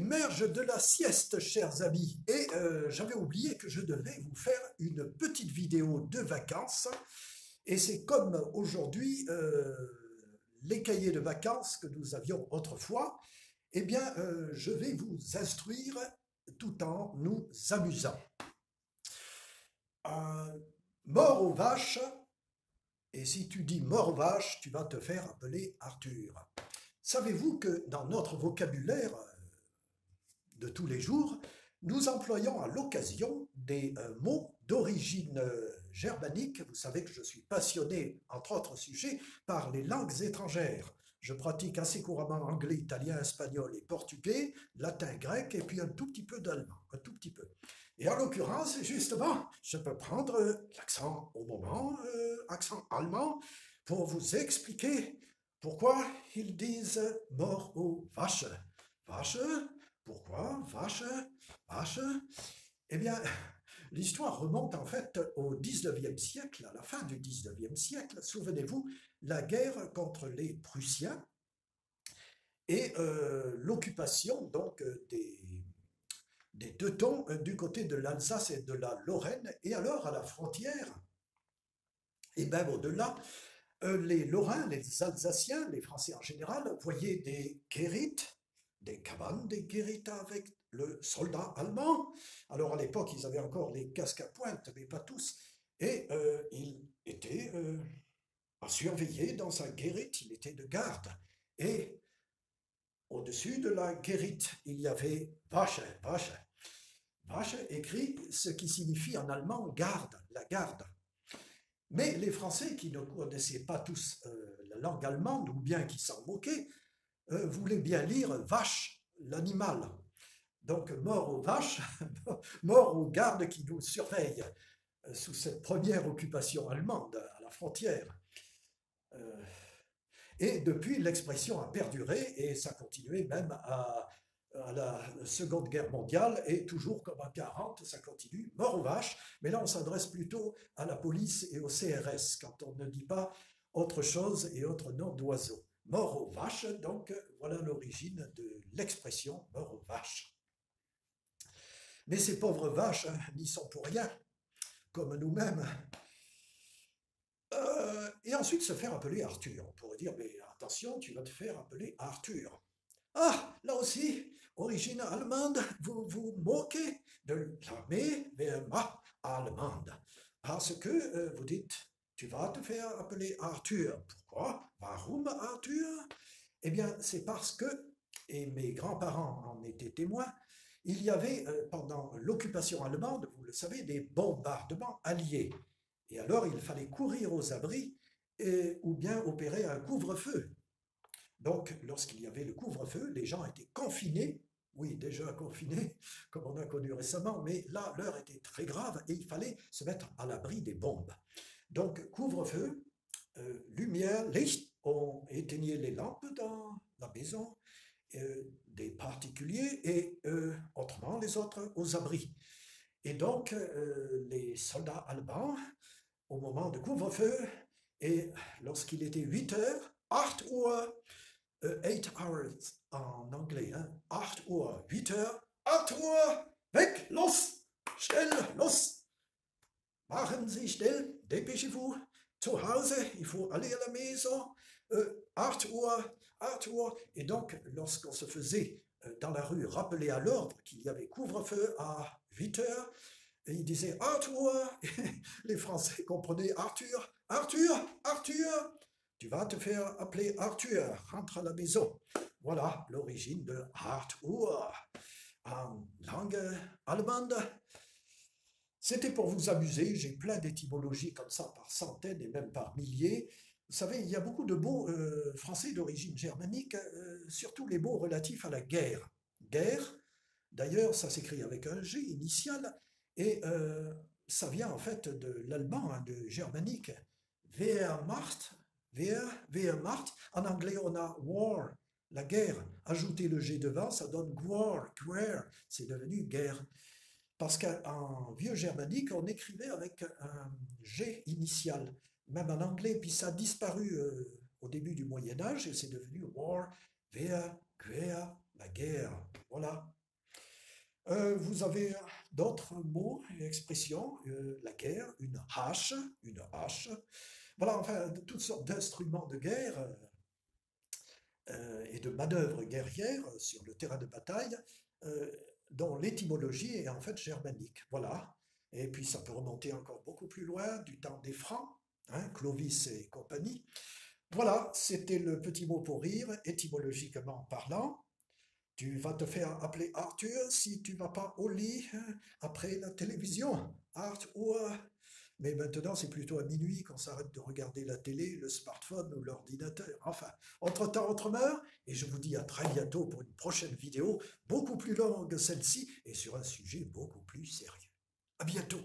L'émerge de la sieste, chers amis. Et j'avais oublié que je devais vous faire une petite vidéo de vacances. Et c'est comme aujourd'hui les cahiers de vacances que nous avions autrefois. Eh bien, je vais vous instruire tout en nous amusant. Mort aux vaches. Et si tu dis mort aux vaches, tu vas te faire appeler Arthur. Savez-vous que dans notre vocabulaire de tous les jours, nous employons à l'occasion des mots d'origine germanique. Vous savez que je suis passionné, entre autres sujets, par les langues étrangères. Je pratique assez couramment anglais, italien, espagnol et portugais, latin, grec, et puis un tout petit peu d'allemand, un tout petit peu. Et en l'occurrence, justement, je peux prendre l'accent au moment, accent allemand, pour vous expliquer pourquoi ils disent mort aux vaches. Vaches. Pourquoi? Vache, vache. Eh bien, l'histoire remonte en fait au XIXe siècle, à la fin du XIXe siècle. Souvenez-vous, la guerre contre les Prussiens et l'occupation donc des Teutons du côté de l'Alsace et de la Lorraine. Et alors, à la frontière, et même au-delà, les Lorrains, les Alsaciens, les Français en général, voyaient des guérites, des cabanes, des guérites avec le soldat allemand. Alors à l'époque, ils avaient encore les casques à pointe, mais pas tous. Et il était à surveiller dans sa guérite, il était de garde. Et au-dessus de la guérite, il y avait vache, vache. Vache écrit ce qui signifie en allemand garde, la garde. Mais les Français qui ne connaissaient pas tous la langue allemande, ou bien qui s'en moquaient, voulaient bien lire vache, l'animal. Donc mort aux vaches, mort aux gardes qui nous surveillent sous cette première occupation allemande à la frontière. Et depuis, l'expression a perduré et ça continuait même à la Seconde Guerre mondiale et toujours comme en 40, ça continue, mort aux vaches. Mais là, on s'adresse plutôt à la police et au CRS quand on ne dit pas autre chose et autre nom d'oiseau. Mort aux vaches, donc voilà l'origine de l'expression mort aux vaches. Mais ces pauvres vaches n'y sont pour rien, comme nous-mêmes. Et ensuite se faire appeler Arthur. On pourrait dire, mais attention, tu vas te faire appeler Arthur. Ah, là aussi, origine allemande, vous vous moquez de l'armée Wehrmacht allemande. Parce que vous dites, tu vas te faire appeler Arthur. Pourquoi? Warum Arthur? Eh bien, c'est parce que, et mes grands-parents en étaient témoins, il y avait pendant l'occupation allemande, vous le savez, des bombardements alliés. Et alors, il fallait courir aux abris ou bien opérer un couvre-feu. Donc, lorsqu'il y avait le couvre-feu, les gens étaient confinés, oui, déjà confinés, comme on a connu récemment, mais là, l'heure était très grave et il fallait se mettre à l'abri des bombes. Donc, couvre-feu, lumière, licht, on éteignait les lampes dans la maison, des particuliers et autrement les autres aux abris. Et donc, les soldats allemands, au moment de couvre-feu, et lorsqu'il était 8 heures, 8 Uhr, 8 hours en anglais, hein, 8 Uhr, 8 heures, 8 Uhr, weg, los, schnell, los, machen Sie schnell, dépêchez-vous, zu Hause, il faut aller à la maison, 8 Uhr, 8 Uhr, et donc lorsqu'on se faisait dans la rue rappeler à l'ordre qu'il y avait couvre-feu à 8 heures, et il disait Arthur, les Français comprenaient Arthur, Arthur, Arthur, tu vas te faire appeler Arthur, rentre à la maison. Voilà l'origine de Arthur en langue allemande. C'était pour vous amuser, j'ai plein d'étymologies comme ça par centaines et même par milliers. Vous savez, il y a beaucoup de mots français d'origine germanique, surtout les mots relatifs à la guerre. Guerre, d'ailleurs, ça s'écrit avec un G initial, et ça vient en fait de l'allemand, hein, de germanique. Wehrmacht, Wehrmacht. En anglais, on a war, la guerre. Ajouter le G devant, ça donne gwar, c'est devenu guerre. Parce qu'en vieux germanique, on écrivait avec un G initial, même en anglais, puis ça a disparu au début du Moyen-Âge et c'est devenu war, wehr, guerre, la guerre. Voilà. Vous avez d'autres mots et expressions, la guerre, une hache. Voilà, enfin, de toutes sortes d'instruments de guerre et de manœuvres guerrières sur le terrain de bataille, euh, dont l'étymologie est en fait germanique. Voilà. Et puis ça peut remonter encore beaucoup plus loin, du temps des Francs, hein, Clovis et compagnie. Voilà, c'était le petit mot pour rire, étymologiquement parlant. Tu vas te faire appeler Arthur si tu vas pas au lit après la télévision. Arthur. Mais maintenant, c'est plutôt à minuit qu'on s'arrête de regarder la télé, le smartphone ou l'ordinateur. Enfin, entre-temps, autre-heure, et je vous dis à très bientôt pour une prochaine vidéo, beaucoup plus longue que celle-ci, et sur un sujet beaucoup plus sérieux. À bientôt.